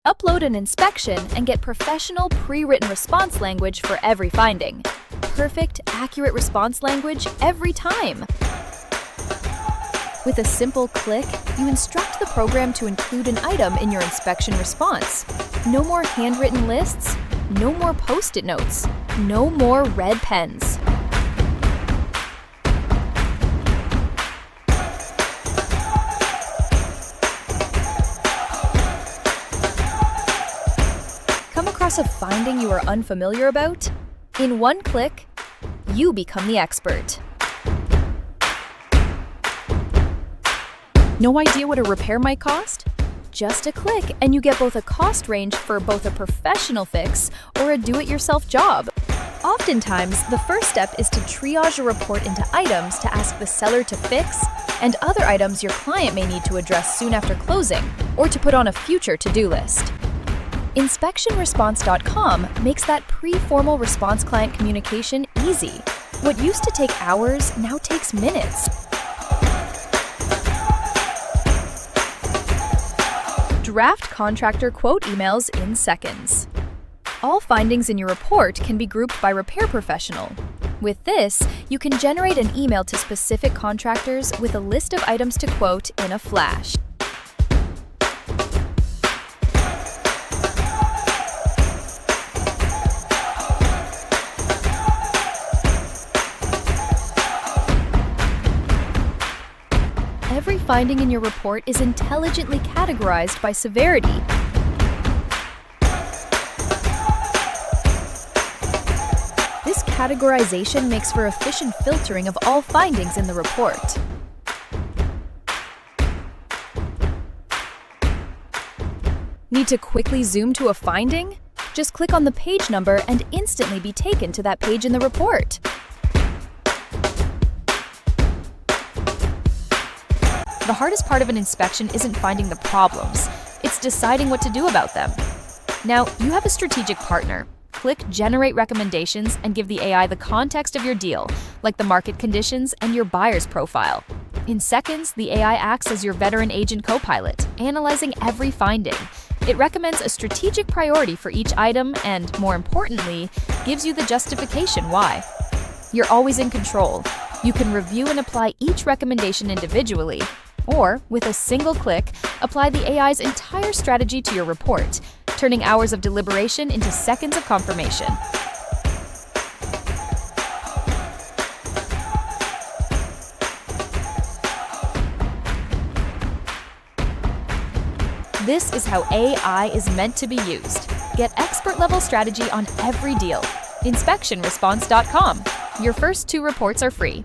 Upload an inspection and get professional pre-written response language for every finding. Perfect, accurate response language every time. With a simple click, you instruct the program to include an item in your inspection response. No more handwritten lists, no more post-it notes, no more red pens. Come across a finding you are unfamiliar about? In one click, you become the expert. No idea what a repair might cost? Just a click and you get both a cost range for both a professional fix or a do-it-yourself job. Oftentimes, the first step is to triage a report into items to ask the seller to fix and other items your client may need to address soon after closing or to put on a future to-do list. InspectionResponse.com makes that pre-formal response client communication easy. What used to take hours now takes minutes. Draft contractor quote emails in seconds. All findings in your report can be grouped by repair professional. With this, you can generate an email to specific contractors with a list of items to quote in a flash. Every finding in your report is intelligently categorized by severity. This categorization makes for efficient filtering of all findings in the report. Need to quickly zoom to a finding? Just click on the page number and instantly be taken to that page in the report. The hardest part of an inspection isn't finding the problems, it's deciding what to do about them. Now, you have a strategic partner. Click Generate Recommendations and give the AI the context of your deal, like the market conditions and your buyer's profile. In seconds, the AI acts as your veteran agent co-pilot, analyzing every finding. It recommends a strategic priority for each item and, more importantly, gives you the justification why. You're always in control. You can review and apply each recommendation individually, or, with a single click, apply the AI's entire strategy to your report, turning hours of deliberation into seconds of confirmation. This is how AI is meant to be used. Get expert-level strategy on every deal. InspectionResponse.com. Your first 2 reports are free.